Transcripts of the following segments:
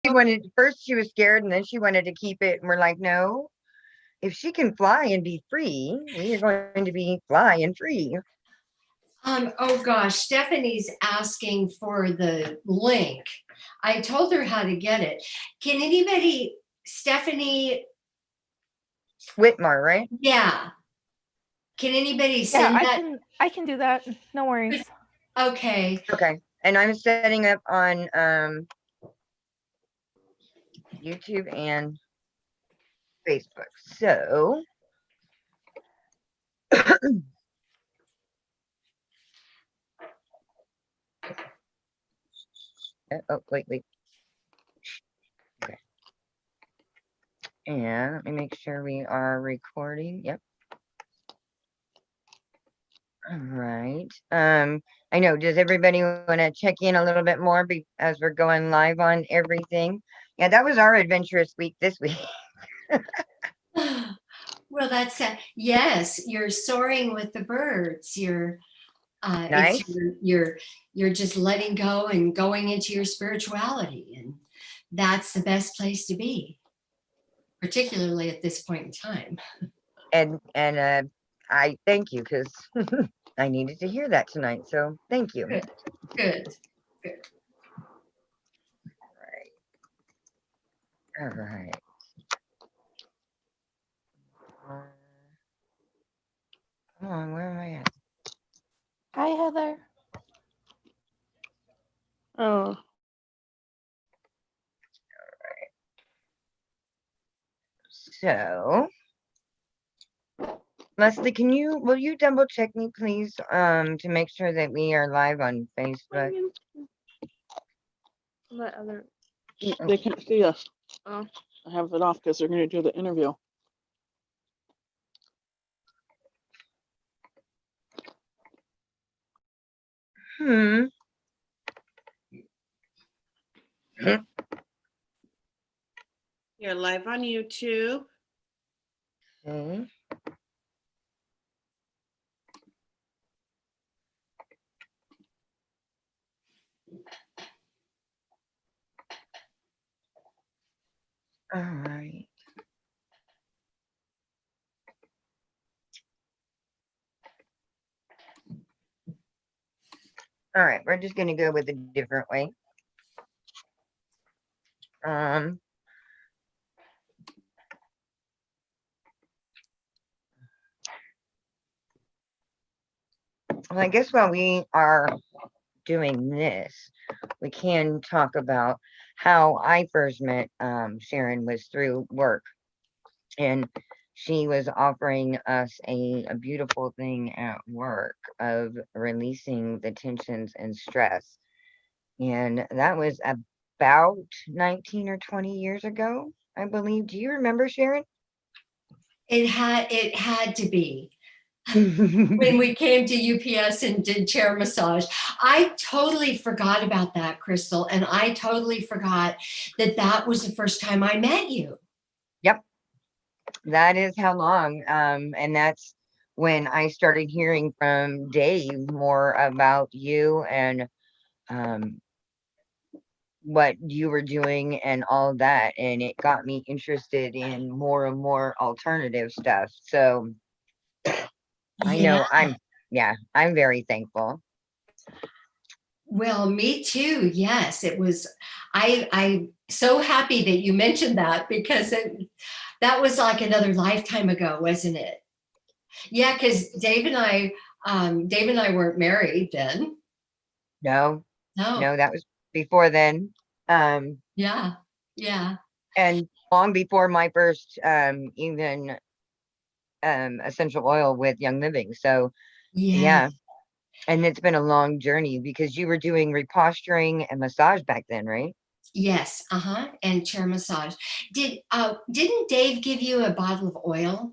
wanted, first she was scared and then she wanted to keep it. And we're like, no, if she can fly and be free, we are going to be flying free. Oh gosh, Stephanie's asking for the link. I told her how to get it. Can anybody, Stephanie? Whitmar, right? Yeah. Can anybody Yeah, send that? I can do that. No worries. Okay. Okay. And I'm setting up on YouTube and Facebook. So oh, wait. Okay. And let me make sure we are recording. Yep. All right. I know. Does everybody want to check in a little bit more as we're going live on everything? Yeah, that was our adventurous week this week. Well, that's yes. You're soaring with the birds. You're Nice. you're just letting go and going into your spirituality, and that's the best place to be, particularly at this point in time. And I thank you because I needed to hear that tonight. So thank you. Good. All right. Come on, where am I at? Hi, Heather. Oh, So, Leslie, will you double check me, please, to make sure that we are live on Facebook? my other. They can't see us. I have it off because they're going to do the interview. You're live on YouTube. Okay. All right. All right, we're just going to go with a different way. Well, I guess while we are doing this, we can talk about how I first met Sharon was through work. And she was offering us a beautiful thing at work of releasing the tensions and stress. And that was about 19 or 20 years ago, I believe. Do you remember, Sharon? It had to be. When we came to UPS and did chair massage. I totally forgot about that, Crystal, and I totally forgot that was the first time I met you. Yep. That is how long. And that's when I started hearing from Dave more about you and what you were doing and all that. And it got me interested in more and more alternative stuff. So I know I'm very thankful. Well, me too. Yes, it was. I'm so happy that you mentioned that because that was like another lifetime ago, wasn't it? Yeah, because Dave and I weren't married then. No, that was before then. Yeah. And long before my first even essential oil with Young Living. So yeah. And it's been a long journey because you were doing reposturing and massage back then, right? Yes, and chair massage. Didn't Dave give you a bottle of oil?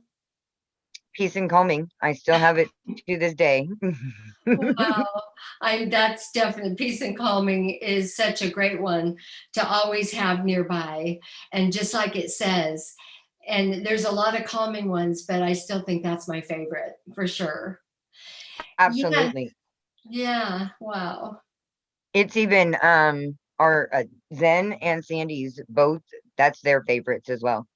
Peace and Calming. I still have it to this day. Wow, that's definitely Peace and Calming is such a great one to always have nearby. And just like it says, and there's a lot of calming ones, but I still think that's my favorite for sure. Absolutely. Yeah. Wow. It's even our Zen and Sandy's both, that's their favorites as well.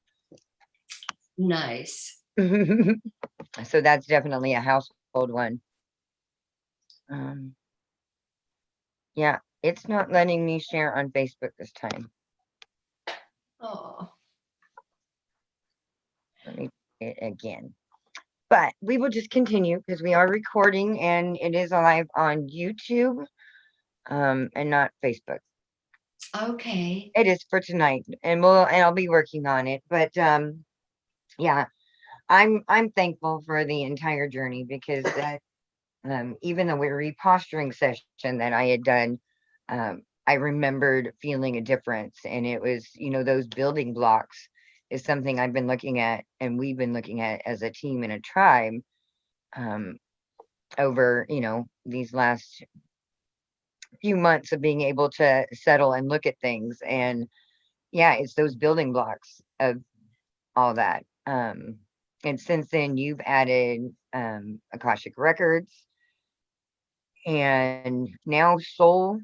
Nice. So that's definitely a household one. Yeah, it's not letting me share on Facebook this time. Oh, Let me try it again. But we will just continue because we are recording and it is live on YouTube, and not Facebook. okay. It is for tonight, and I'll be working on it. But yeah, I'm thankful for the entire journey because that even the reposturing session that I had done, I remembered feeling a difference, and it was, those building blocks is something I've been looking at, and we've been looking at as a team and a tribe, over, these last few months of being able to settle and look at things. And yeah, it's those building blocks of all that. And since then you've added Akashic Records and now Soul.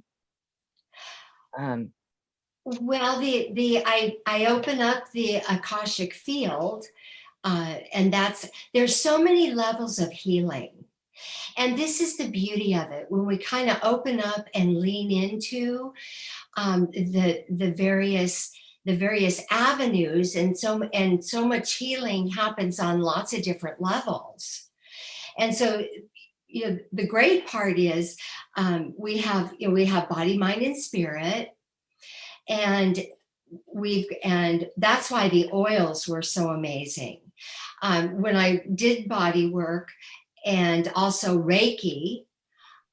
Well, I open up the Akashic field, and there's so many levels of healing. And this is the beauty of it when we kind of open up and lean into the various avenues, and so much healing happens on lots of different levels. And so, the great part is we have body, mind, and spirit, and that's why the oils were so amazing. When I did body work and also Reiki,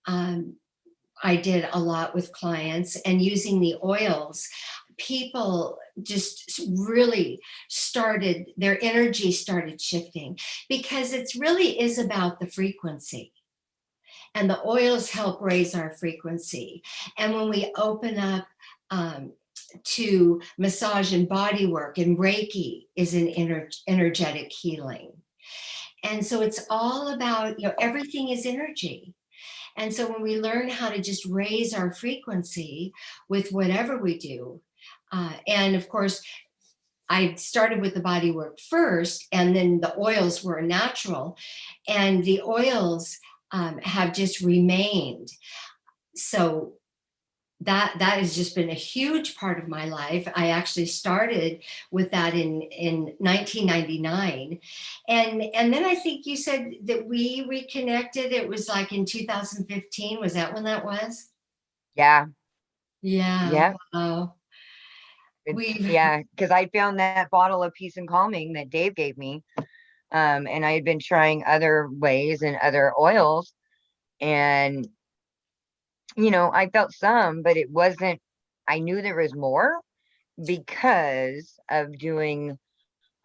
I did a lot with clients, and using the oils, people just really their energy started shifting, because it really is about the frequency. And the oils help raise our frequency. And when we open up to massage and body work, and Reiki is an energetic healing. And so it's all about, everything is energy. And so when we learn how to just raise our frequency with whatever we do, and of course, I started with the body work first, and then the oils were natural, and the oils have just remained. So that has just been a huge part of my life. I actually started with that in 1999, and then I think you said that we reconnected. It was like in 2015. Was that when that was? Yeah. Yeah. Wow. Yeah, because I found that bottle of peace and calming that Dave gave me, and I had been trying other ways and other oils, and I felt some, but it wasn't, I knew there was more because of doing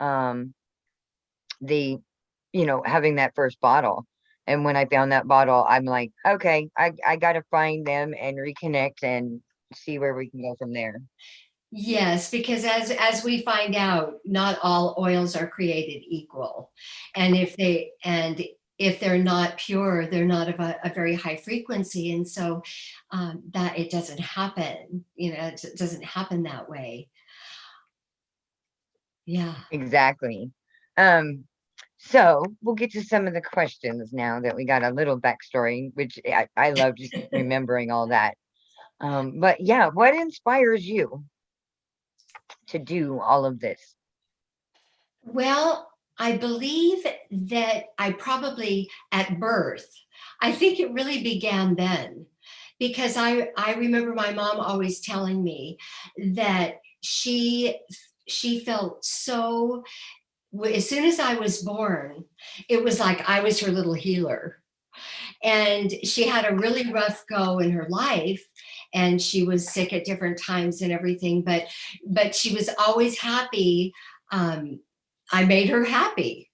the having that first bottle. And when I found that bottle, I'm like, okay, I gotta find them and reconnect and see where we can go from there. Yes, because as we find out, not all oils are created equal. And if they're not pure, they're not of a very high frequency. And so that it doesn't happen, it doesn't happen that way. Yeah. Exactly. So we'll get to some of the questions now that we got a little backstory, which I love just remembering all that. But yeah, what inspires you to do all of this? Well, I believe that I probably at birth, I think it really began then, because I remember my mom always telling me that she felt so, as soon as I was born, it was like I was her little healer. And she had a really rough go in her life, and she was sick at different times and everything, but she was always happy. I made her happy.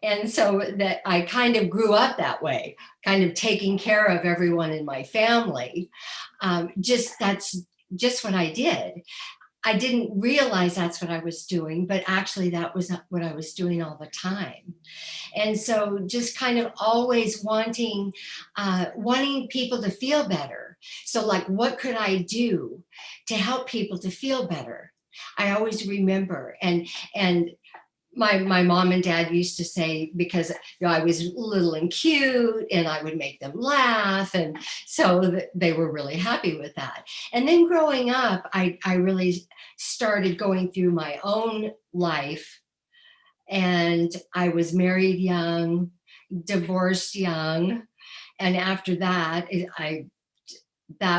And so that I kind of grew up that way, kind of taking care of everyone in my family. That's just what I did. I didn't realize that's what I was doing, but actually that was what I was doing all the time. And so just kind of always wanting people to feel better. So like, what could I do to help people to feel better? I always remember, and my mom and dad used to say, because I was little and cute and I would make them laugh. And so they were really happy with that. And then growing up, I really started going through my own life, and I was married young, divorced young. And after that, I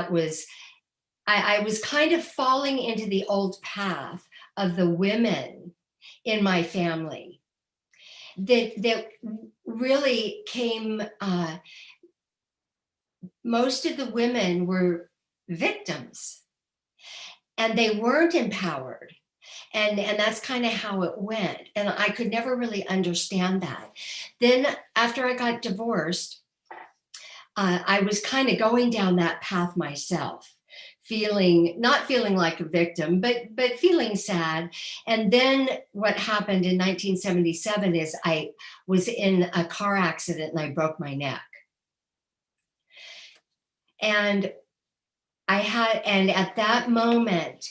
was kind of falling into the old path of the women in my family that really came, most of the women were victims and they weren't empowered. And that's kind of how it went. And I could never really understand that. Then after I got divorced, I was kind of going down that path myself, not feeling like a victim, but feeling sad. And then what happened in 1977 is I was in a car accident and I broke my neck. And at that moment,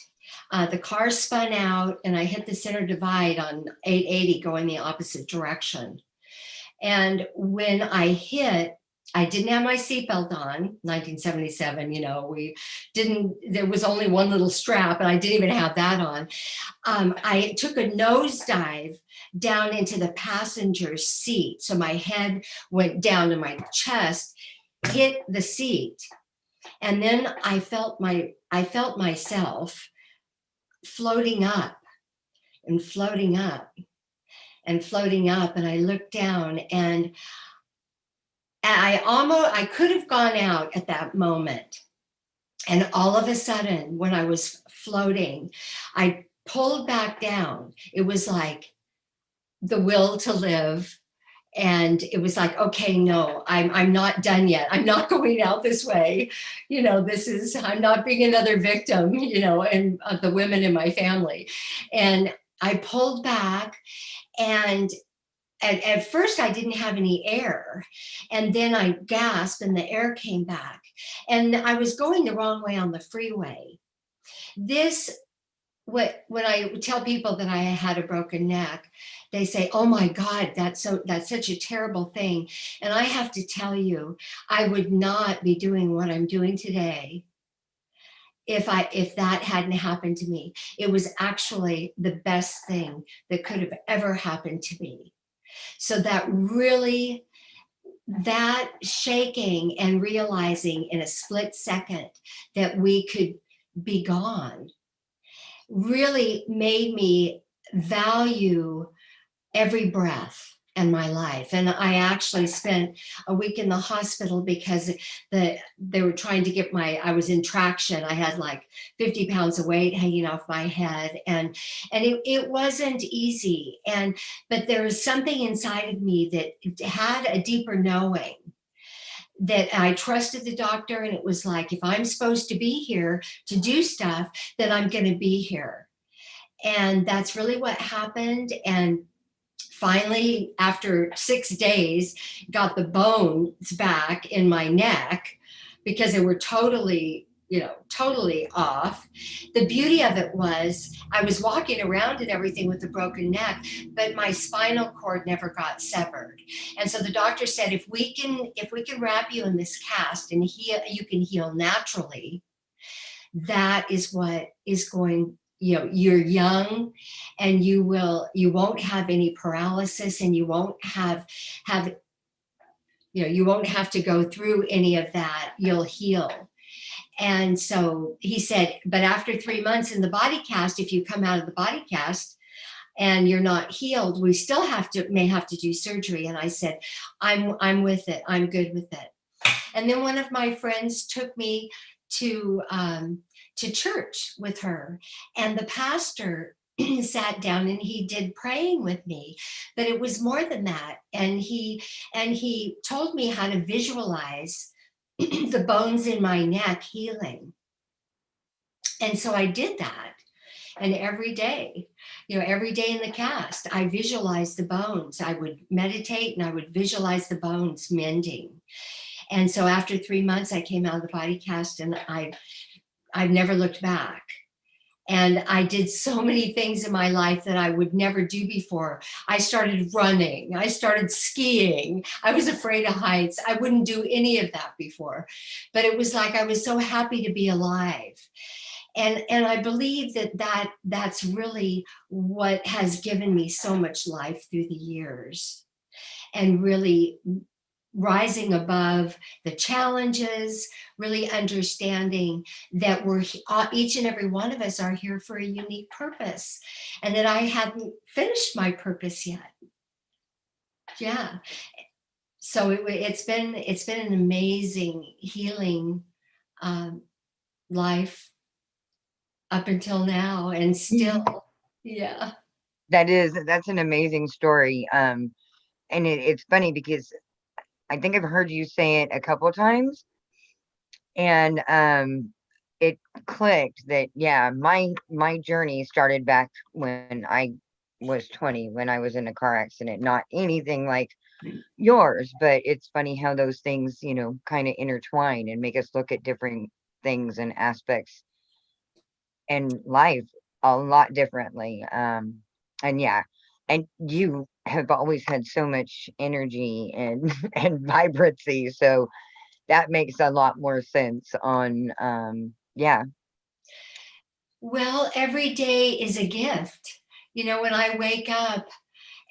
the car spun out and I hit the center divide on 880 going the opposite direction. And when I hit, I didn't have my seatbelt on, 1977, there was only one little strap and I didn't even have that on. I took a nosedive down into the passenger seat. So my head went down to my chest, hit the seat. And then I felt myself floating up and floating up and floating up. And I looked down and I could have gone out at that moment. And all of a sudden, when I was floating, I pulled back down. It was like the will to live. And it was like, okay, no, I'm not done yet. I'm not going out this way. I'm not being another victim, and of the women in my family. And I pulled back, and at first I didn't have any air, and then I gasped and the air came back, and I was going the wrong way on the freeway. When I tell people that I had a broken neck, they say, oh my God, that's such a terrible thing. And I have to tell you, I would not be doing what I'm doing today if that hadn't happened to me. It was actually the best thing that could have ever happened to me. So that shaking and realizing in a split second that we could be gone really made me value every breath in my life. And I actually spent a week in the hospital because they were trying to get I was in traction. I had like 50 pounds of weight hanging off my head. And it wasn't easy. But there was something inside of me that had a deeper knowing that I trusted the doctor. And it was like, if I'm supposed to be here to do stuff, then I'm going to be here. And that's really what happened. And finally, after 6 days, got the bones back in my neck because they were totally off. The beauty of it was I was walking around and everything with a broken neck, but my spinal cord never got severed. And so the doctor said, if we can wrap you in this cast and you can heal naturally, that is what is going. You're young and you won't have any paralysis, and you won't have you won't have to go through any of that. You'll heal. And so he said, but after 3 months in the body cast, if you come out of the body cast and you're not healed, we still may have to do surgery. And I said, I'm with it. I'm good with it. And then one of my friends took me to church with her, and the pastor sat down and he did praying with me, but it was more than that. And he told me how to visualize the bones in my neck healing. And so I did that. And every day, every day in the cast, I visualized the bones. I would meditate and I would visualize the bones mending. And so after 3 months, I came out of the body cast, and I've never looked back. And I did so many things in my life that I would never do before. I started running. I started skiing. I was afraid of heights. I wouldn't do any of that before. But it was like I was so happy to be alive. And I believe that's really what has given me so much life through the years, and really rising above the challenges, really understanding that each and every one of us are here for a unique purpose, and that I hadn't finished my purpose yet. Yeah. So it's been an amazing healing life up until now, and still. Yeah. That's an amazing story. And it's funny because I think I've heard you say it a couple times, and it clicked that, yeah, my journey started back when I was 20, when I was in a car accident. Not anything like yours, but it's funny how those things, kind of intertwine and make us look at different things and aspects in life a lot differently. And yeah, and you have always had so much energy and and vibrancy, so that makes a lot more sense on yeah. Well, every day is a gift. When I wake up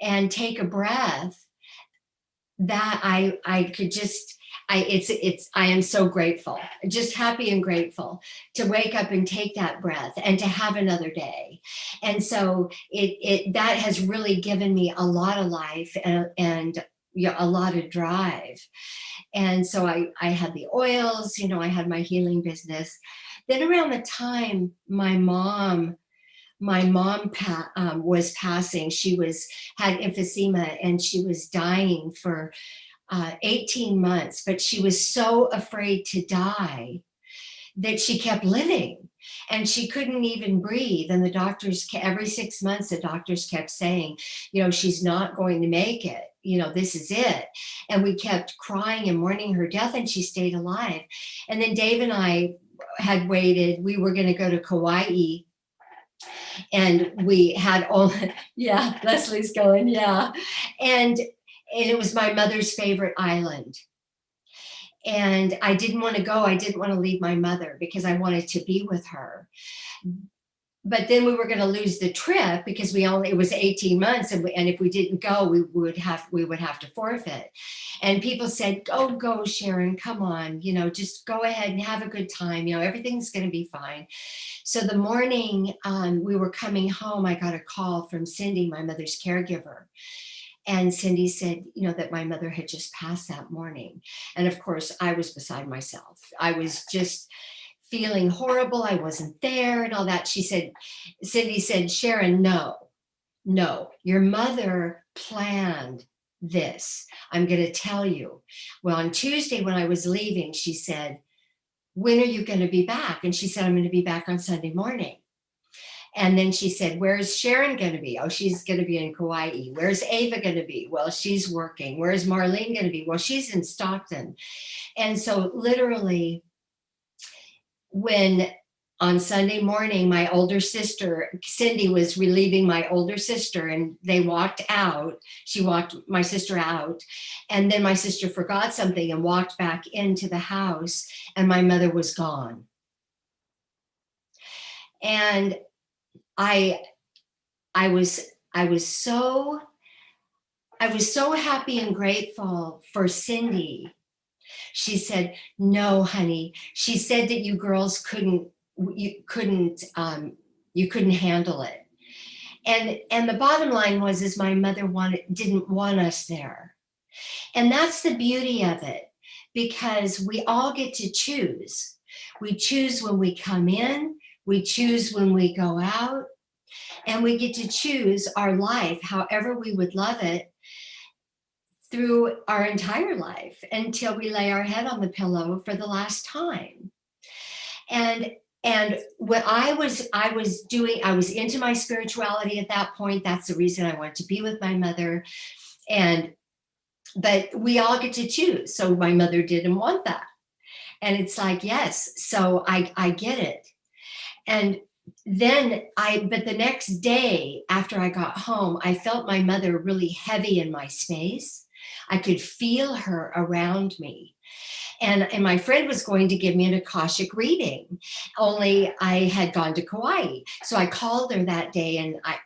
and take a breath, that I could just, I am so grateful, just happy and grateful to wake up and take that breath and to have another day. And so that has really given me a lot of life, and a lot of drive. And so I had the oils, I had my healing business. Then around the time my mom was passing, she had emphysema, and she was dying for 18 months, but she was so afraid to die that she kept living, and she couldn't even breathe. And the doctors, every 6 months, the doctors kept saying, she's not going to make it. This is it. And we kept crying and mourning her death, and she stayed alive. And then Dave and I had waited. We were going to go to Kauai, and we had all, yeah, Leslie's going, yeah. And it was my mother's favorite island. And I didn't want to go. I didn't want to leave my mother because I wanted to be with her. But then we were going to lose the trip because it was 18 months. And if we didn't go, we would have to forfeit. And people said, oh, go, Sharon, come on, just go ahead and have a good time. Everything's going to be fine. So the morning we were coming home, I got a call from Cindy, my mother's caregiver. And Cindy said, that my mother had just passed that morning. And of course, I was beside myself. I was just feeling horrible. I wasn't there and all that. Cindy said, Sharon, no, your mother planned this. I'm going to tell you. Well, on Tuesday when I was leaving, she said, when are you going to be back? And she said, I'm going to be back on Sunday morning. And then she said, where's Sharon going to be? Oh, she's going to be in Kauai. Where's Ava going to be? Well, she's working. Where's Marlene going to be? Well, she's in Stockton. And so literally, when on Sunday morning, my older sister, Cindy, was relieving my older sister, and they walked out. She walked my sister out. And then my sister forgot something and walked back into the house, and my mother was gone. And I was so happy and grateful for Cindy. She said, no, honey. She said that you girls couldn't handle it. And the bottom line is my mother didn't want us there. And that's the beauty of it, because we all get to choose. We choose when we come in, we choose when we go out, and we get to choose our life however we would love it through our entire life until we lay our head on the pillow for the last time. And And what I was into my spirituality at that point. That's the reason I wanted to be with my mother. But we all get to choose. So my mother didn't want that. And it's like, yes, so I get it. And then but the next day after I got home, I felt my mother really heavy in my space. I could feel her around me. And my friend was going to give me an Akashic reading, only I had gone to Kauai. So I called her that day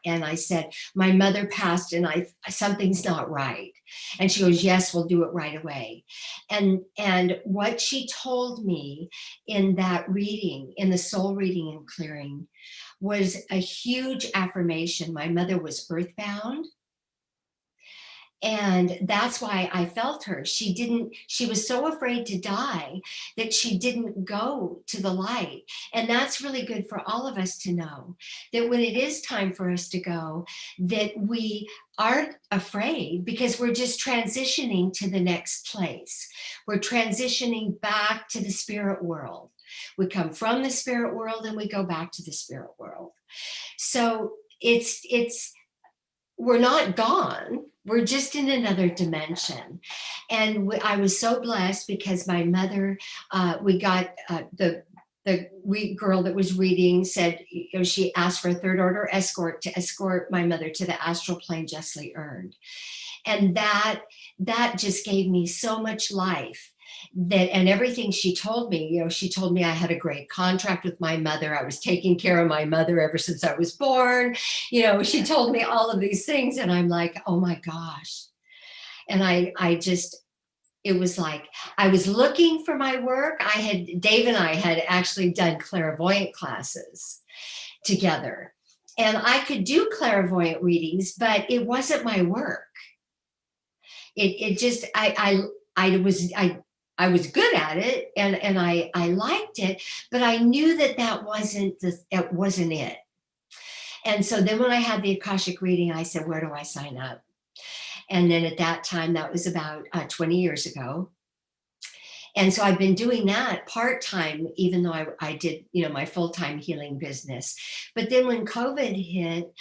and I said, my mother passed and something's not right. And she goes, yes, we'll do it right away. And what she told me in that reading, in the soul reading and clearing, was a huge affirmation. My mother was earthbound. And that's why I felt her. She was so afraid to die that she didn't go to the light. And that's really good for all of us to know, that when it is time for us to go, that we aren't afraid, because we're just transitioning to the next place. We're transitioning back to the spirit world. We come from the spirit world and we go back to the spirit world. So we're not gone. We're just in another dimension. And I was so blessed because my mother, we got the girl that was reading said, she asked for a third order escort to escort my mother to the astral plane justly earned. And that just gave me so much life. And everything she told me, she told me I had a great contract with my mother. I was taking care of my mother ever since I was born. She told me all of these things, and I'm like, oh my gosh. And it was like, I was looking for my work. Dave and I had actually done clairvoyant classes together, and I could do clairvoyant readings, but it wasn't my work. I was good at it, and I liked it, but I knew that wasn't it. And so then when I had the Akashic reading, I said, where do I sign up? And then at that time, that was about 20 years ago. And so I've been doing that part-time, even though I did, my full-time healing business. But then when COVID hit,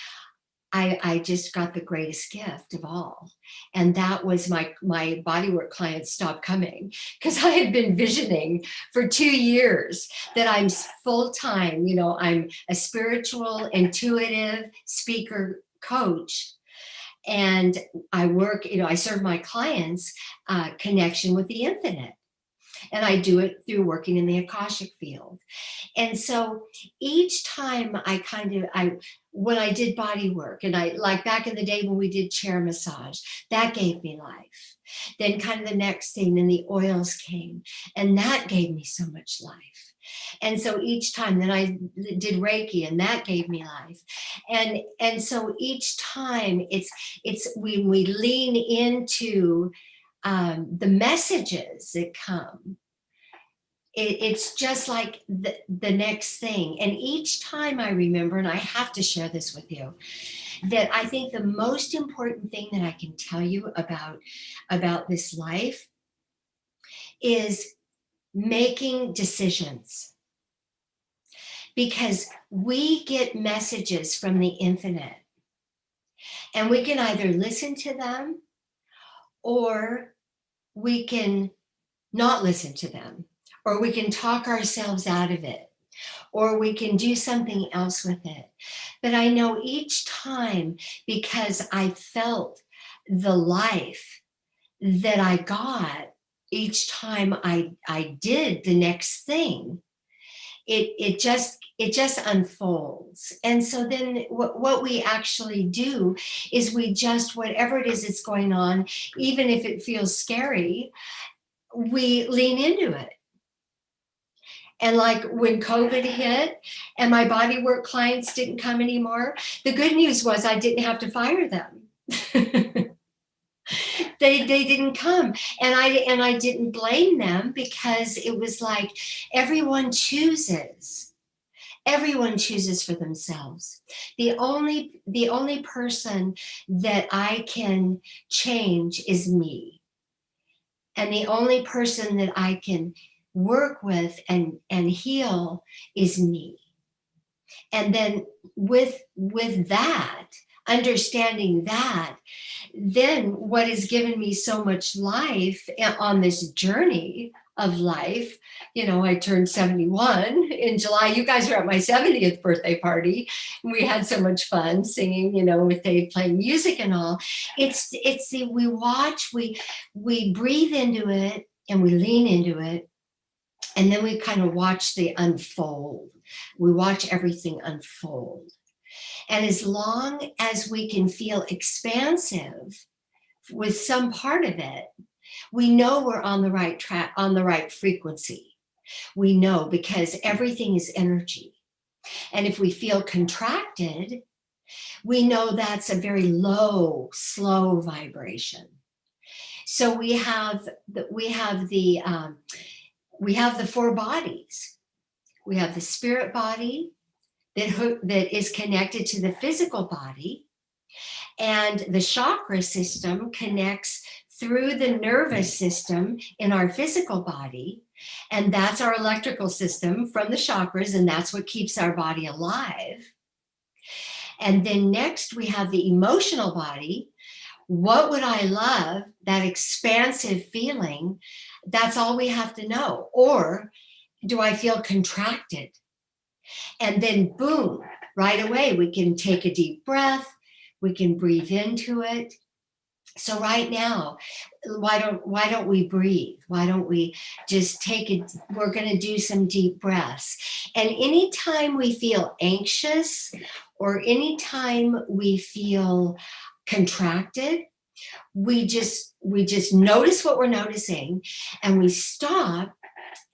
I just got the greatest gift of all. And that was my bodywork clients stopped coming, because I had been visioning for 2 years that I'm full-time, I'm a spiritual, intuitive speaker coach. And I work, I serve my clients connection with the infinite. And I do it through working in the Akashic field. And so each time when I did body work, and like back in the day when we did chair massage, that gave me life. Then kind of the next thing, then the oils came, and that gave me so much life. And so each time, then I did Reiki, and that gave me life. And so each time it's when we lean into the messages that come, it's just like the next thing. And each time I remember, and I have to share this with you, that I think the most important thing that I can tell you about this life is making decisions. Because we get messages from the infinite, and we can either listen to them, or we can not listen to them, or we can talk ourselves out of it, or we can do something else with it. But I know each time, because I felt the life that I got each time I did the next thing, it just unfolds. And so then what we actually do is we just, whatever it is that's going on, even if it feels scary, we lean into it. And like when COVID hit and my bodywork clients didn't come anymore, the good news was I didn't have to fire them. They didn't come, and I didn't blame them, because it was like everyone chooses for themselves. The only person that I can change is me. And the only person that I can work with and heal is me. And then with that, understanding that, then what has given me so much life on this journey of life, I turned 71 in July. You guys were at my 70th birthday party. We had so much fun singing, with they playing music and all. It's we watch, we breathe into it and we lean into it. And then we kind of watch the unfold. We watch everything unfold. And as long as we can feel expansive with some part of it, we know we're on the right track, on the right frequency. We know because everything is energy. And if we feel contracted, we know that's a very low, slow vibration. So we have the 4 bodies. We have the spirit body that is connected to the physical body, and the chakra system connects through the nervous system in our physical body, and that's our electrical system from the chakras, and that's what keeps our body alive. And then next we have the emotional body. What would I love? That expansive feeling. That's all we have to know. Or do I feel contracted? And then boom, right away, we can take a deep breath. We can breathe into it. So right now, why don't we breathe? Why don't we just take it? We're going to do some deep breaths. And anytime we feel anxious or anytime we feel contracted, we just notice what we're noticing and we stop.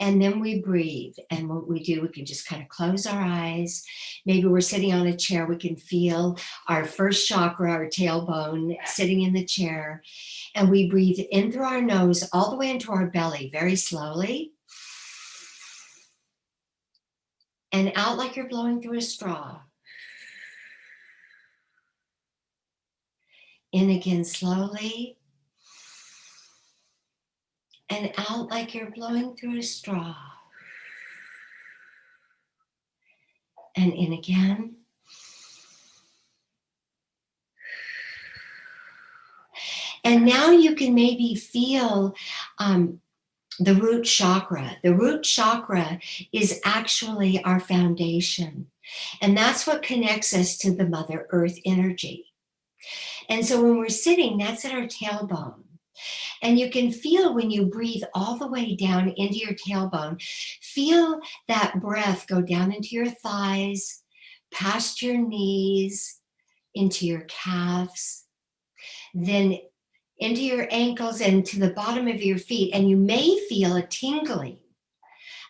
And then we breathe. And what we do, we can just kind of close our eyes. Maybe we're sitting on a chair. We can feel our first chakra, our tailbone, sitting in the chair. And we breathe in through our nose all the way into our belly very slowly. And out like you're blowing through a straw. In again slowly. And out like you're blowing through a straw. And in again. And now you can maybe feel the root chakra. The root chakra is actually our foundation. And that's what connects us to the Mother Earth energy. And so when we're sitting, that's at our tailbone. And you can feel when you breathe all the way down into your tailbone, feel that breath go down into your thighs, past your knees, into your calves, then into your ankles and to the bottom of your feet. And you may feel a tingling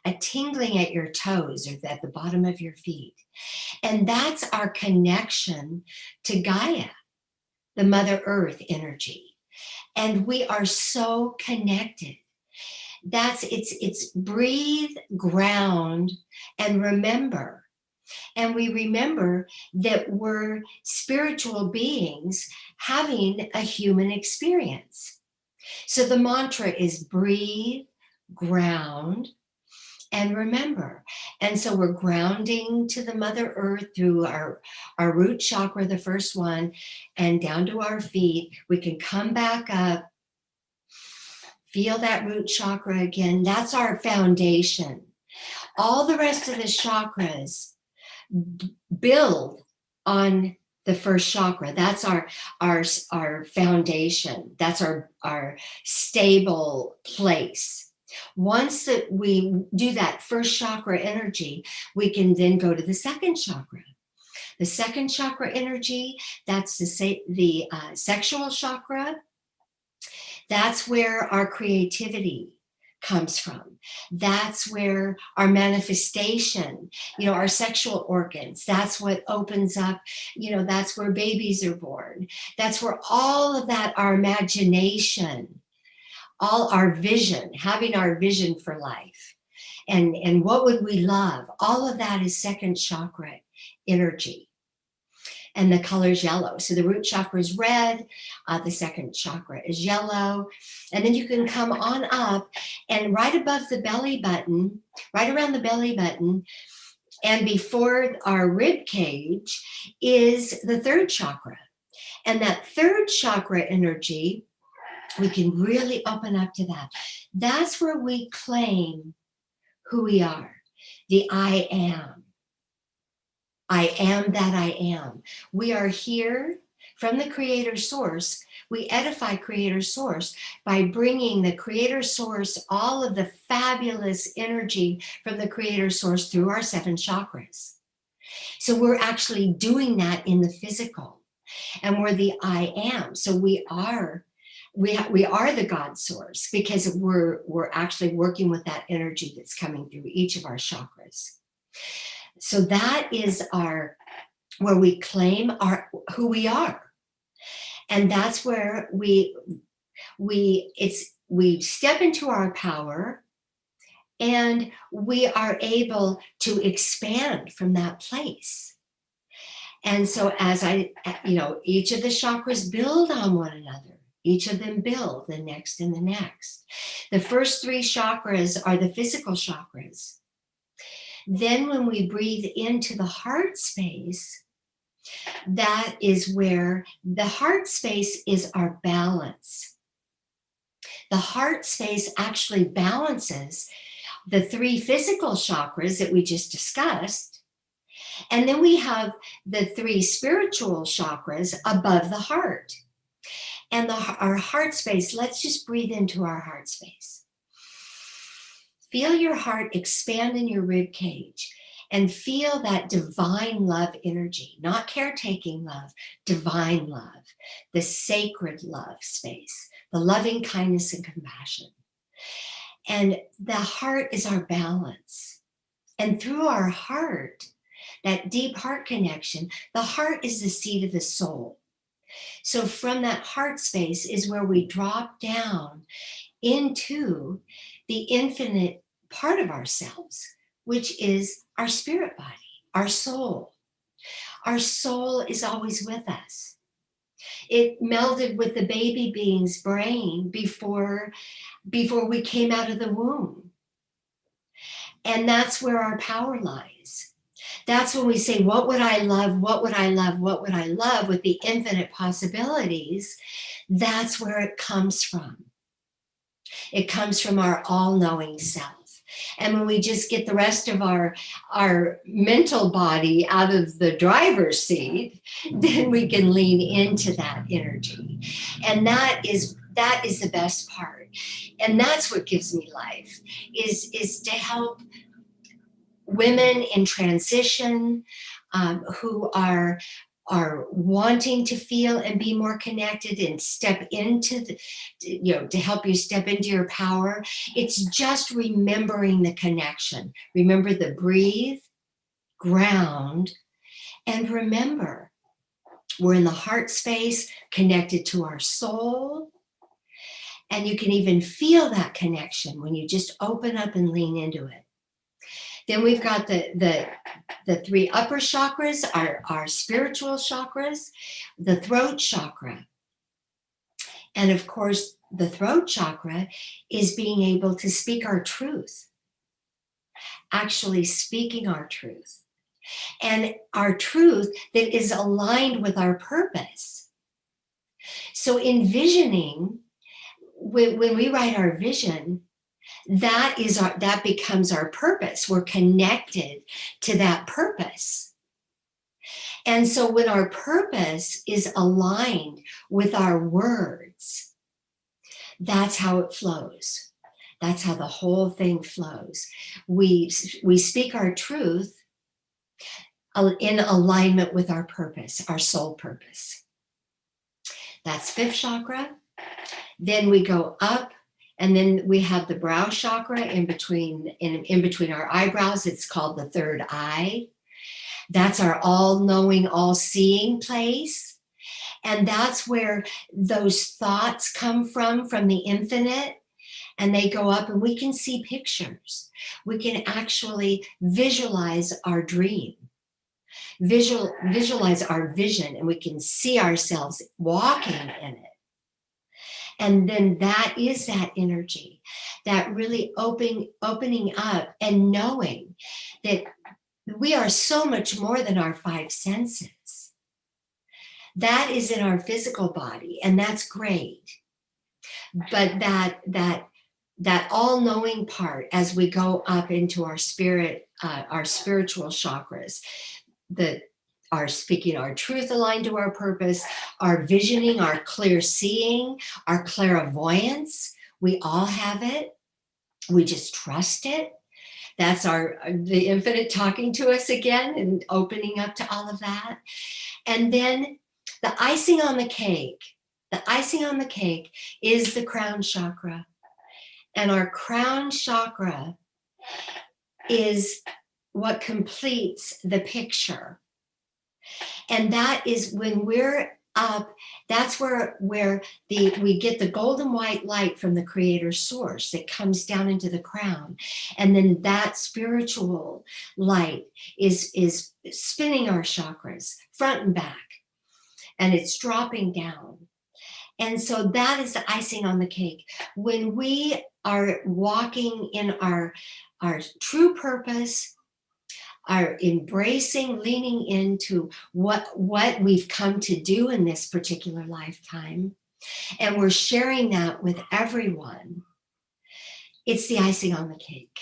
at your toes or at the bottom of your feet. And that's our connection to Gaia, the Mother Earth energy. And we are so connected. It's breathe, ground, and remember. And we remember that we're spiritual beings having a human experience. So the mantra is breathe, ground, and remember. And so we're grounding to the Mother Earth through our root chakra, the first one, and down to our feet. We can come back up, feel that root chakra again. That's our foundation. All the rest of the chakras build on the first chakra. That's our foundation. That's our stable place. Once that we do that first chakra energy, we can then go to the second chakra. The second chakra energy, that's the sexual chakra. That's where our creativity comes from. That's where our manifestation, our sexual organs, that's what opens up, that's where babies are born. That's where all of that, our imagination, all our vision, having our vision for life, and what would we love? All of that is second chakra energy. and the color is yellow. So the root chakra is red, the second chakra is yellow. And then you can come on up, and right above the belly button, right around the belly button, and before our rib cage is the third chakra. And that third chakra energy, we can really open up to that. That's where we claim who we are, the I am. I am that I am. We are here from the Creator Source. We edify Creator Source by bringing the Creator Source all of the fabulous energy from the Creator Source through our 7 chakras. So we're actually doing that in the physical, and we're the I am. So we are the God Source, because we're actually working with that energy that's coming through each of our chakras. So that is where we claim who we are. And that's where we step into our power, and we are able to expand from that place. And so as each of the chakras build on one another. Each of them build the next and the next. The first 3 chakras are the physical chakras. Then when we breathe into the heart space, that is where the heart space is our balance. The heart space actually balances the 3 physical chakras that we just discussed. And then we have the 3 spiritual chakras above the heart. And our heart space, let's just breathe into our heart space. Feel your heart expand in your rib cage, and feel that divine love energy, not caretaking love, divine love, the sacred love space, the loving kindness and compassion. And the heart is our balance. And through our heart, that deep heart connection, the heart is the seat of the soul. So from that heart space is where we drop down into the infinite part of ourselves, which is our spirit body, our soul. Our soul is always with us. It melded with the baby being's brain before we came out of the womb. And that's where our power lies. That's when we say, what would I love? What would I love? What would I love? With the infinite possibilities, that's where it comes from. It comes from our all-knowing self. And when we just get the rest of our mental body out of the driver's seat, then we can lean into that energy. And that is the best part. And that's what gives me life, is to help women in transition who are wanting to feel and be more connected and step into to help you step into your power. It's just remembering the connection. Remember the breathe, ground, and remember we're in the heart space, connected to our soul. And you can even feel that connection when you just open up and lean into it. Then we've got the 3 upper chakras, our spiritual chakras, the throat chakra. And of course, the throat chakra is being able to speak our truth, actually speaking our truth. And our truth that is aligned with our purpose. So envisioning, when we write our vision, that becomes our purpose. We're connected to that purpose. And so when our purpose is aligned with our words, that's how it flows. That's how the whole thing flows. We speak our truth in alignment with our purpose, our soul purpose. That's 5th chakra. Then we go up, and then we have the brow chakra in between our eyebrows. It's called the 3rd eye. That's our all-knowing, all-seeing place. And that's where those thoughts come from the infinite. And they go up, and we can see pictures. We can actually visualize our dream. visualize our vision, and we can see ourselves walking in it. And then that is that energy, that really opening up and knowing that we are so much more than our five senses. That is in our physical body, and that's great. But that all-knowing part, as we go up into our spirit, our spiritual chakras, our speaking our truth aligned to our purpose, our visioning, our clear seeing, our clairvoyance, we all have it. We just trust it. That's the infinite talking to us again and opening up to all of that. And then the icing on the cake is the crown chakra. And our crown chakra is what completes the picture. And that is when we're up, that's where we get the golden white light from the creator source that comes down into the crown. And then that spiritual light is spinning our chakras front and back, and it's dropping down. And so that is the icing on the cake. When we are walking in our true purpose, are embracing, leaning into what we've come to do in this particular lifetime, and we're sharing that with everyone, it's the icing on the cake.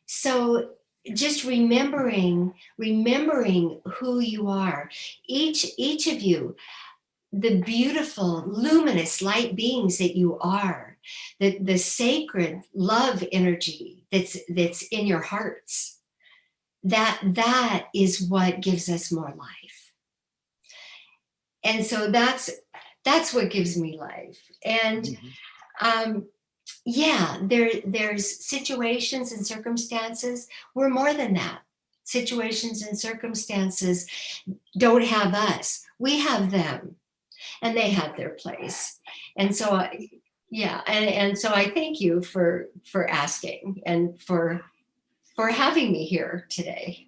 So just remembering who you are, each of you, the beautiful, luminous light beings that you are, the sacred love energy that's in your hearts, that is what gives us more life. And so that's what gives me life. And there's situations and circumstances. We're more than that. Situations and circumstances don't have us. We have them. And they have their place. And so, and so I thank you for asking and for having me here today.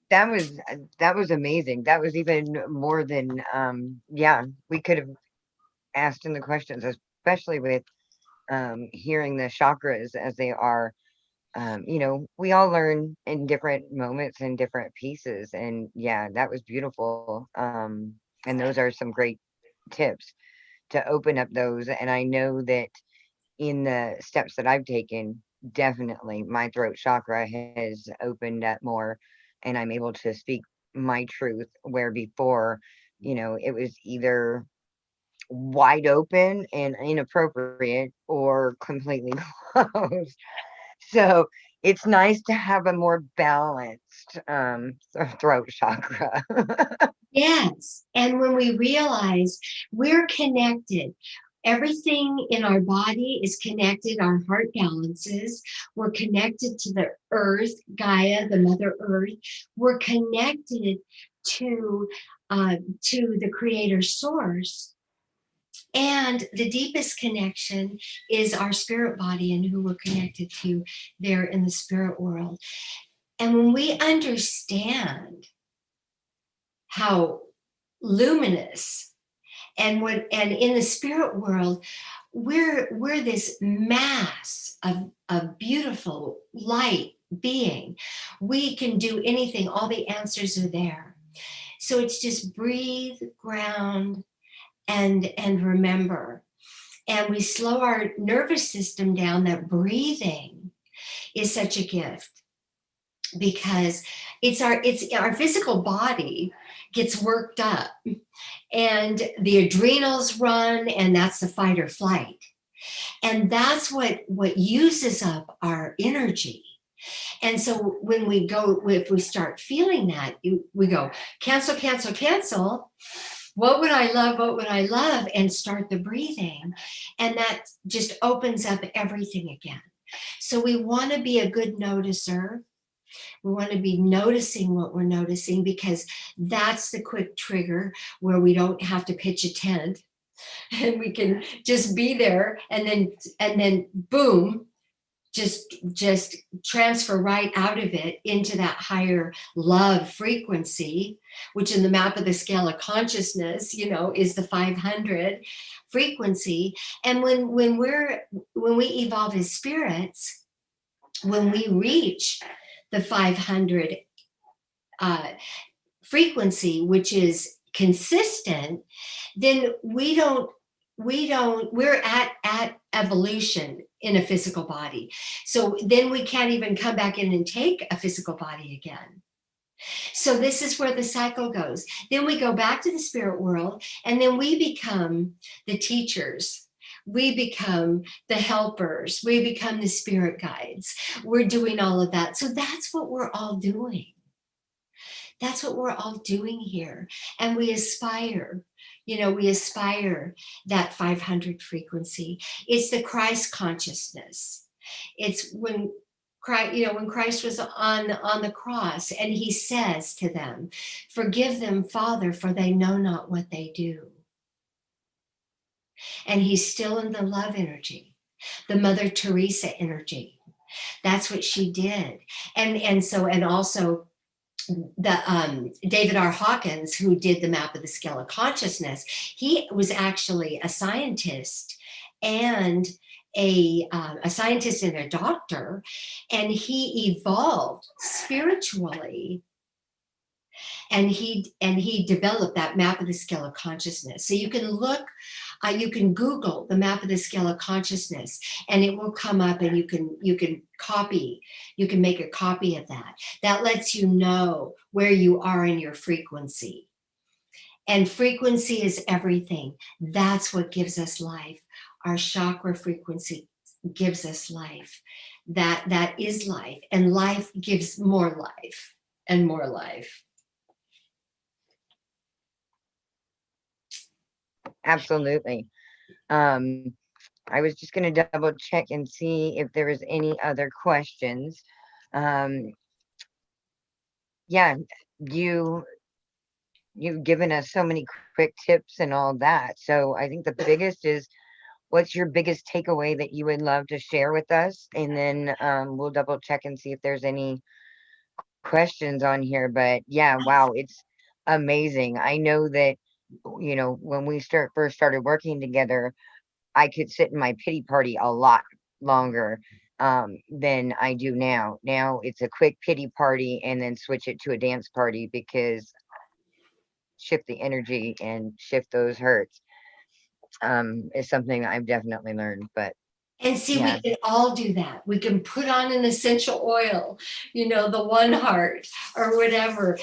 That was amazing. That was even more than we could have asked in the questions, especially with hearing the chakras as they are. We all learn in different moments and different pieces, and that was beautiful. And those are some great tips to open up those. And I know that in the steps that I've taken, definitely my throat chakra has opened up more, and I'm able to speak my truth, where before, it was either wide open and inappropriate or completely closed. So it's nice to have a more balanced throat chakra. Yes. And when we realize we're connected, everything in our body is connected, our heart balances, we're connected to the earth, Gaia, the Mother Earth, we're connected to the creator source. And the deepest connection is our spirit body and who we're connected to there in the spirit world. And when we understand how luminous and in the spirit world, we're this mass of beautiful light being. We can do anything, all the answers are there. So it's just breathe, ground, and remember. And we slow our nervous system down. That breathing is such a gift, because it's our physical body gets worked up and the adrenals run, and that's the fight or flight. And that's what uses up our energy. And so when we go, if we start feeling that, we go, cancel, cancel, cancel. What would I love? What would I love? And start the breathing. And that just opens up everything again. So we want to be a good noticer. We want to be noticing what we're noticing, because that's the quick trigger where we don't have to pitch a tent and we can just be there, and then boom, just transfer right out of it into that higher love frequency, which in the map of the scale of consciousness, is the 500 frequency. And when we evolve as spirits, when we reach the 500 frequency, which is consistent, then we're at evolution in a physical body. So then we can't even come back in and take a physical body again. So this is where the cycle goes. Then we go back to the spirit world, and then we become the teachers. We become the helpers. We become the spirit guides. We're doing all of that. So that's what we're all doing. That's what we're all doing here. And we aspire that 500 frequency. It's the Christ consciousness. It's when Christ was on the cross, and he says to them, "Forgive them, Father, for they know not what they do." And he's still in the love energy, the Mother Teresa energy. That's what she did. And also the David R. Hawkins, who did the map of the scale of consciousness, he was actually a scientist and a scientist and a doctor, and he evolved spiritually, and he developed that map of the scale of consciousness. So you can look, you can Google the map of the scale of consciousness, and it will come up, and you can make a copy of that. That lets you know where you are in your frequency. And frequency is everything. That's what gives us life. Our chakra frequency gives us life. That is life. And life gives more life and more life. Absolutely. I was just going to double check and see if there was any other questions. Yeah, you've given us so many quick tips and all that. So I think the biggest is, what's your biggest takeaway that you would love to share with us? And then we'll double check and see if there's any questions on here. But yeah, wow, it's amazing. I know that, when we first started working together, I could sit in my pity party a lot longer than I do now. Now it's a quick pity party and then switch it to a dance party, because shift the energy and shift those hurts is something I've definitely learned. But And see, yeah, we can all do that. We can put on an essential oil, the One Heart or whatever.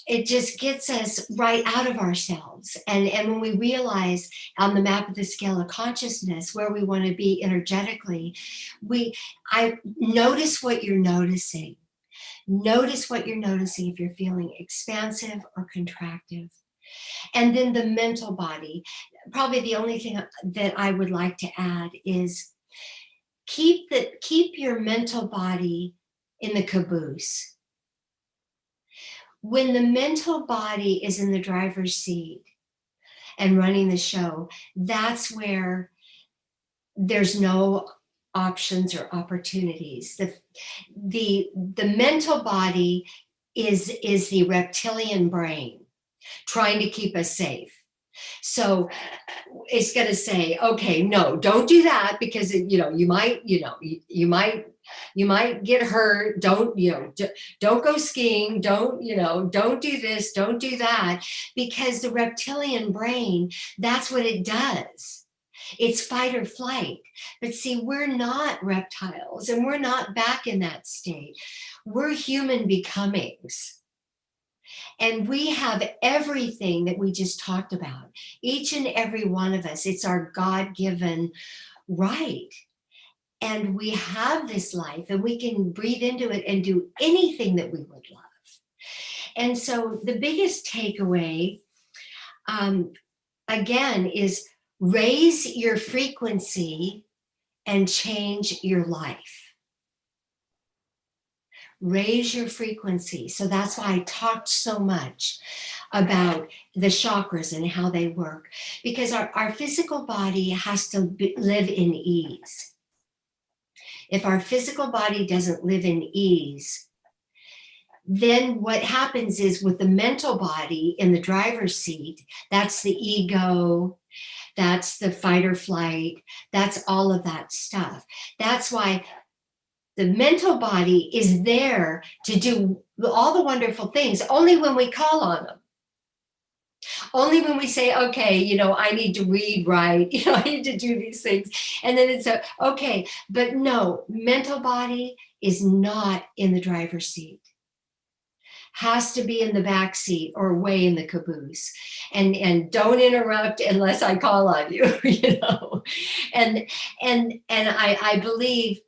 It just gets us right out of ourselves. And when we realize on the map of the scale of consciousness where we want to be energetically, I notice what you're noticing. Notice what you're noticing, if you're feeling expansive or contractive. And then the mental body, probably the only thing that I would like to add is keep your mental body in the caboose. When the mental body is in the driver's seat and running the show, that's where there's no options or opportunities. The mental body is the reptilian brain trying to keep us safe. So it's going to say, okay, no, don't do that, because you might get hurt. Don't go skiing. Don't do this. Don't do that, because the reptilian brain, that's what it does. It's fight or flight. But see, we're not reptiles, and we're not back in that state. We're human becomings. And we have everything that we just talked about. Each and every one of us, it's our God-given right. And we have this life, and we can breathe into it and do anything that we would love. And so the biggest takeaway, again, is raise your frequency and change your life. Raise your frequency. So that's why I talked so much about the chakras and how they work, because our physical body has to live in ease. if our physical body doesn't live in ease, then what happens is with the mental body in the driver's seat, that's the ego, that's the fight or flight, that's all of that stuff. That's why the mental body is there to do all the wonderful things only when we call on them. Only when we say, okay, I need to read right, I need to do these things. And then it's okay. But no, mental body is not in the driver's seat. Has to be in the back seat or way in the caboose. And don't interrupt unless I call on you, And I believe,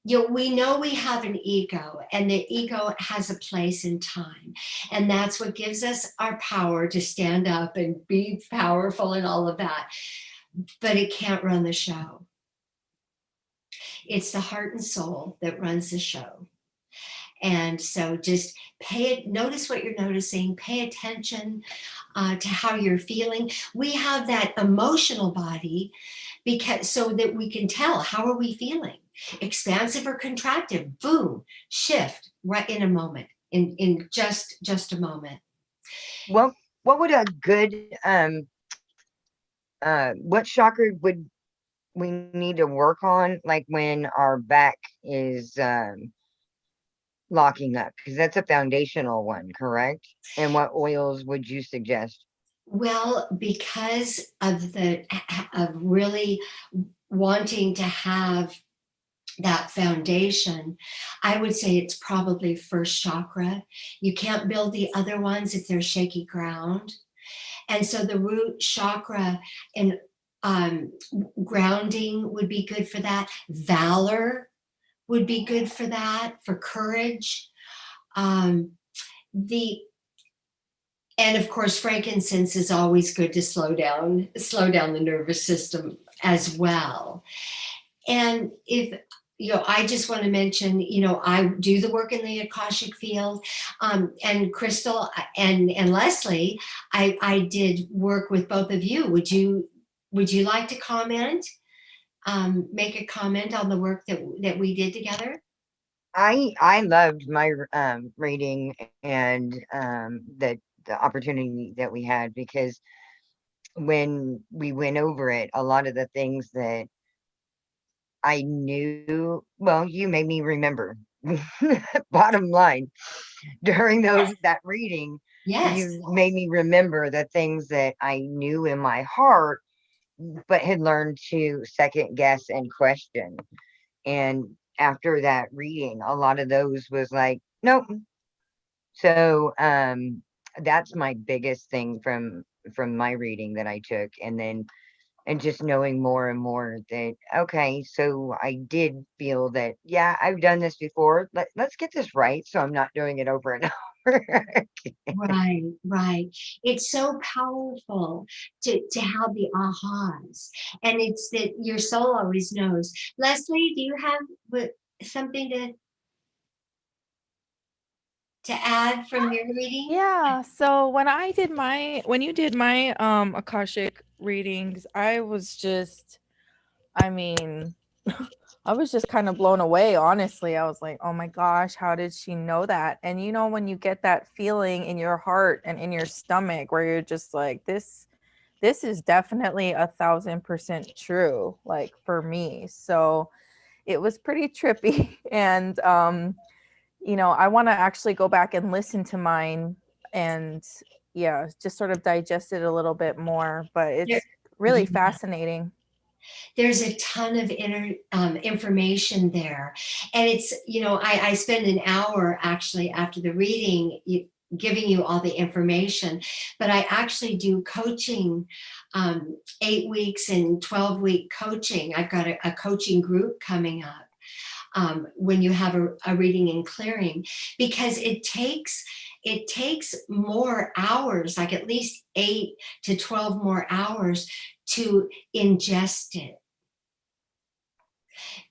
we know we have an ego, and the ego has a place in time. And that's what gives us our power to stand up and be powerful and all of that. But it can't run the show. It's the heart and soul that runs the show. And so just notice what you're noticing, pay attention to how you're feeling. We have that emotional body so that we can tell, how are we feeling? Expansive or contractive? Boom, shift right in a moment, in just a moment. What would a good what chakra would we need to work on, like when our back is locking up? Because that's a foundational one, correct? And what oils would you suggest? Well, because of really wanting to have that foundation, I would say it's probably first chakra. You can't build the other ones if there's shaky ground. And so the root chakra and grounding would be good for that. Valor would be good for that, for courage. And of course, frankincense is always good to slow down the nervous system as well. And if I just want to mention, I do the work in the Akashic field, and Crystal and Leslie, I did work with both of you. Would you like to comment? Make a comment on the work that we did together? I loved my reading and the opportunity that we had, because when we went over it, a lot of the things that I knew, well, you made me remember. Bottom line, during that reading, Yes. you made me remember the things that I knew in my heart, but had learned to second guess and question. And after that reading, a lot of those was like, nope. So that's my biggest thing from my reading that I took. And just knowing more and more that, okay, so I did feel that, yeah, I've done this before. Let's get this right, so I'm not doing it over and over. Right. It's so powerful to have the ahas. And it's that your soul always knows. Leslie, do you have something to add from your reading? Yeah. So when you did my Akashic readings, I was just kind of blown away, honestly. I was like, oh my gosh, how did she know that? And when you get that feeling in your heart and in your stomach where you're just like, this is definitely 1,000% true, like for me. So it was pretty trippy. And I want to actually go back and listen to mine and just sort of digest it a little bit more, but it's really fascinating. There's a ton of information there. And it's, I spend an hour actually after the reading giving you all the information, but I actually do coaching, 8 weeks and 12-week coaching. I've got a coaching group coming up. When you have a reading and clearing, because it takes more hours, like at least 8 to 12 more hours to ingest it.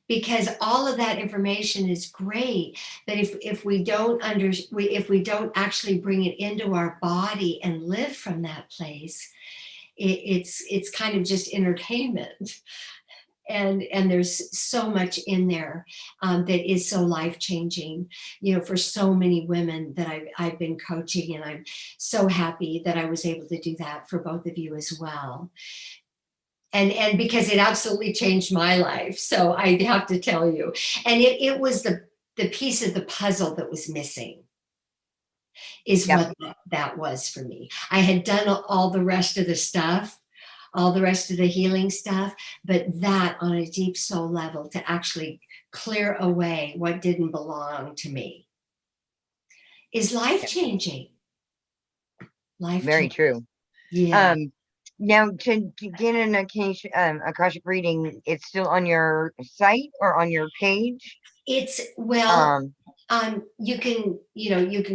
Because all of that information is great, but if we don't actually bring it into our body and live from that place, it's kind of just entertainment. and there's so much in there that is so life-changing, for so many women that I've been coaching, and I'm so happy that I was able to do that for both of you as well. And because it absolutely changed my life, so I have to tell you, and it was the piece of the puzzle that was missing, is Yep. what that was for me. I had done all the rest of the stuff, all the rest of the healing stuff, but that on a deep soul level, to actually clear away what didn't belong to me, is life-changing. Very true. Yeah. Now to get an occasion, Akashic reading, it's still on your site or on your page? It's, well, Um, you can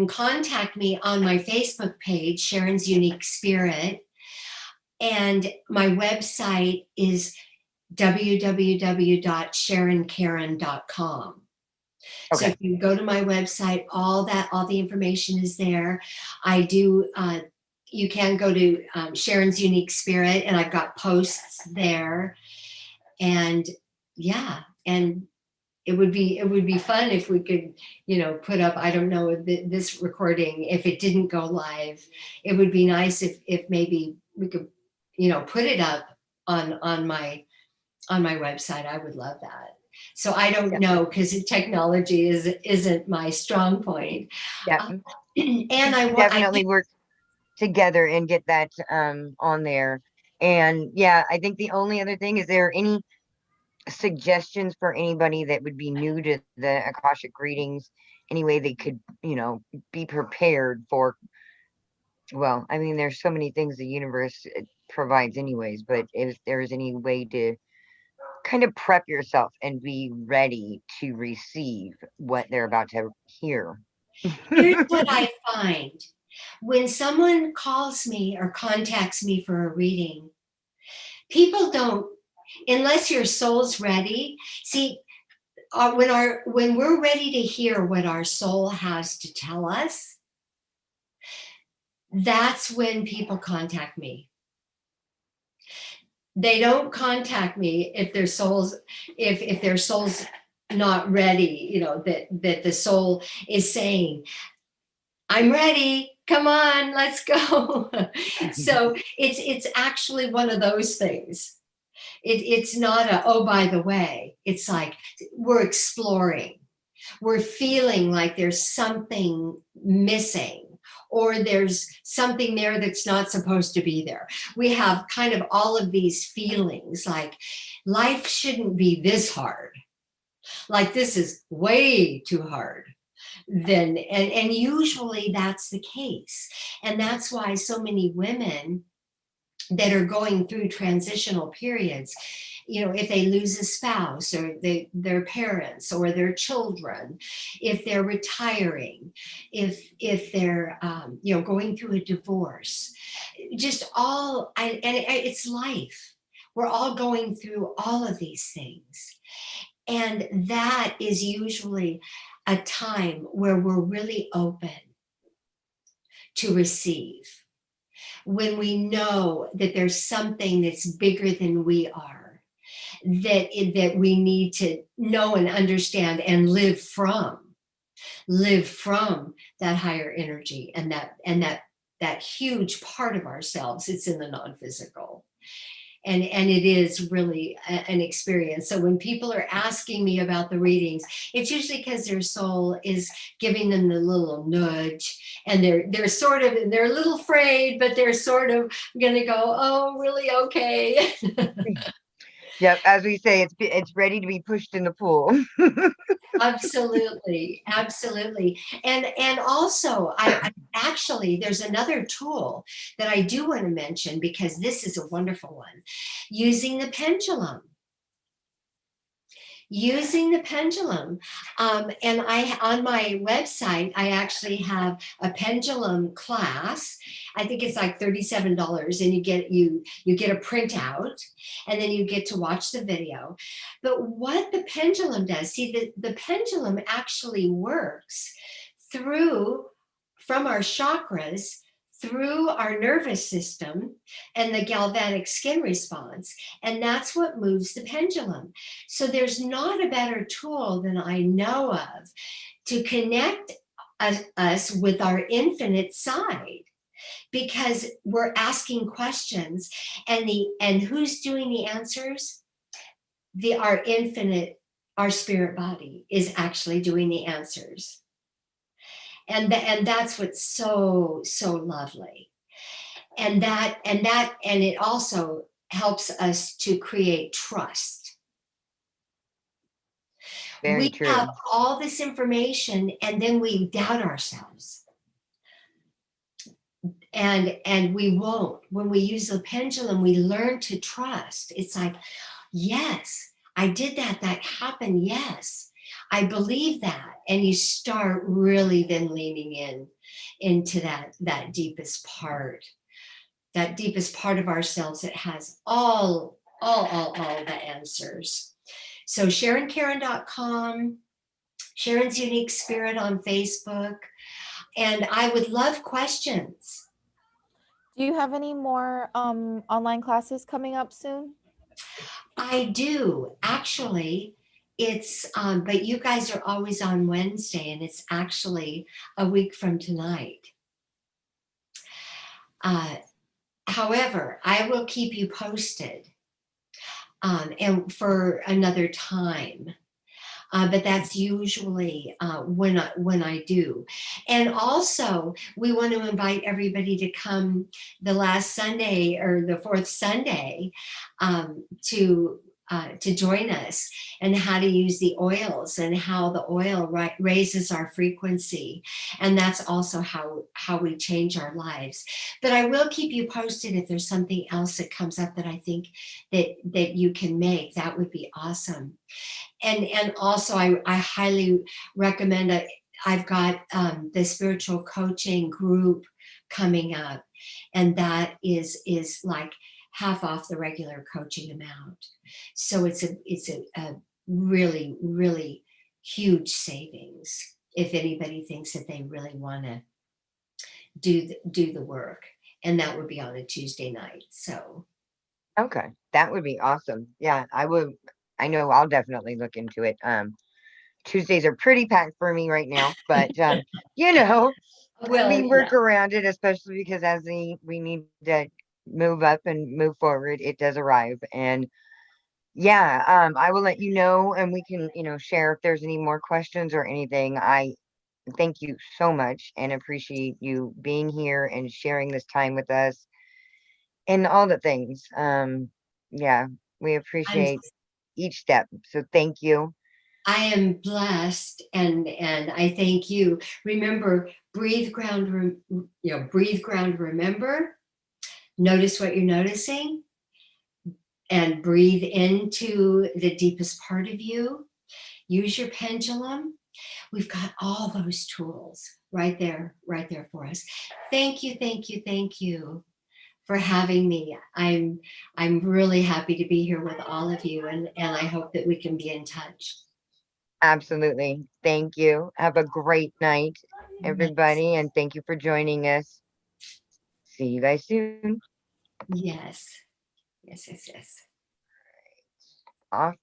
contact me on my Facebook page, Sharon's Unique Spirit, and my website is www.sharoncaren.com. So Okay. if you go to my website, all the information is there. I do, you can go to Sharon's Unique Spirit, and I've got posts there. And yeah, and it would be fun if we could, put up, I don't know, this recording, if it didn't go live, it would be nice if maybe we could, put it up on my website. I would love that. So I don't know, because technology isn't my strong point. yeah, And I definitely work together and get that on there. And yeah, I think the only other thing, is there any suggestions for anybody that would be new to the Akashic readings, any way they could, be prepared for, well, I mean, there's so many things the universe provides anyways, but if there's any way to kind of prep yourself and be ready to receive what they're about to hear. Here's what I find. When someone calls me or contacts me for a reading, people don't, unless your soul's ready. See, when we're ready to hear what our soul has to tell us, that's when people contact me. They don't contact me if their soul's not ready, that the soul is saying, I'm ready, come on, let's go. So it's actually one of those things. It's not oh, by the way. It's like we're exploring. We're feeling like there's something missing, or there's something there that's not supposed to be there. We have kind of all of these feelings like life shouldn't be this hard. Like this is way too hard. And usually that's the case. And that's why so many women that are going through transitional periods, if they lose a spouse, or their parents or their children, if they're retiring, if they're going through a divorce, just it's life. We're all going through all of these things. And that is usually a time where we're really open to receive. When we know that there's something that's bigger than we are, that we need to know and understand and live from that higher energy, and that huge part of ourselves. It's in the non-physical. And it is really an experience. So when people are asking me about the readings, it's usually because their soul is giving them the little nudge, and they're sort of, they're a little afraid, but they're sort of going to go, oh, really? Okay. Yep, as we say, it's ready to be pushed in the pool. Absolutely. And also, I actually, there's another tool that I do want to mention, because this is a wonderful one. Using the pendulum. And on my website, I actually have a pendulum class. I think it's like $37, and you get a printout, and then you get to watch the video. But what the pendulum does, see, the pendulum actually works from our chakras through our nervous system and the galvanic skin response. And that's what moves the pendulum. So there's not a better tool than I know of to connect us with our infinite side, because we're asking questions, and who's doing the answers? Our infinite, our spirit body is actually doing the answers. And that's what's so lovely. And it also helps us to create trust. Very We true. have all this information and then we doubt ourselves. And we won't. When we use the pendulum, we learn to trust. It's like, yes, I did that. That happened. Yes, I believe that. And you start really then leaning into that deepest part of ourselves that has all the answers. So SharonCaren.com, Sharon's Unique Spirit on Facebook. And I would love questions. Do you have any more online classes coming up soon? I do, actually. It's but you guys are always on Wednesday, and it's actually a week from tonight. However, I will keep you posted, and for another time. But that's usually when I do. And also, we want to invite everybody to come the last Sunday or the fourth Sunday to join us, and how to use the oils and how the oil raises our frequency. And that's also how we change our lives. But I will keep you posted if there's something else that comes up that I think that you can make. That would be awesome. And also I highly recommend it. I've got the spiritual coaching group coming up, and that is like half off the regular coaching amount. So it's a really, really huge savings if anybody thinks that they really want to do the work. And that would be on a Tuesday night. So Okay, that would be awesome. Yeah, I know I'll definitely look into it. Tuesdays are pretty packed for me right now, but you know, well, we work yeah. around it, especially because as we need to move up and move forward, it does arrive. And yeah, I will let you know, and we can, share if there's any more questions or anything. I thank you so much and appreciate you being here and sharing this time with us and all the things. Yeah, we I'm appreciate each step. So thank you. I am blessed, and I thank you. Remember, breathe, ground, breathe, ground, remember. Notice what you're noticing, and breathe into the deepest part of you. Use your pendulum. We've got all those tools right there for us. Thank you, thank you, thank you for having me. I'm really happy to be here with all of you, and I hope that we can be in touch. Absolutely. Thank you. Have a great night, everybody, and thank you for joining us. See you guys soon. Yes. Yes. Off.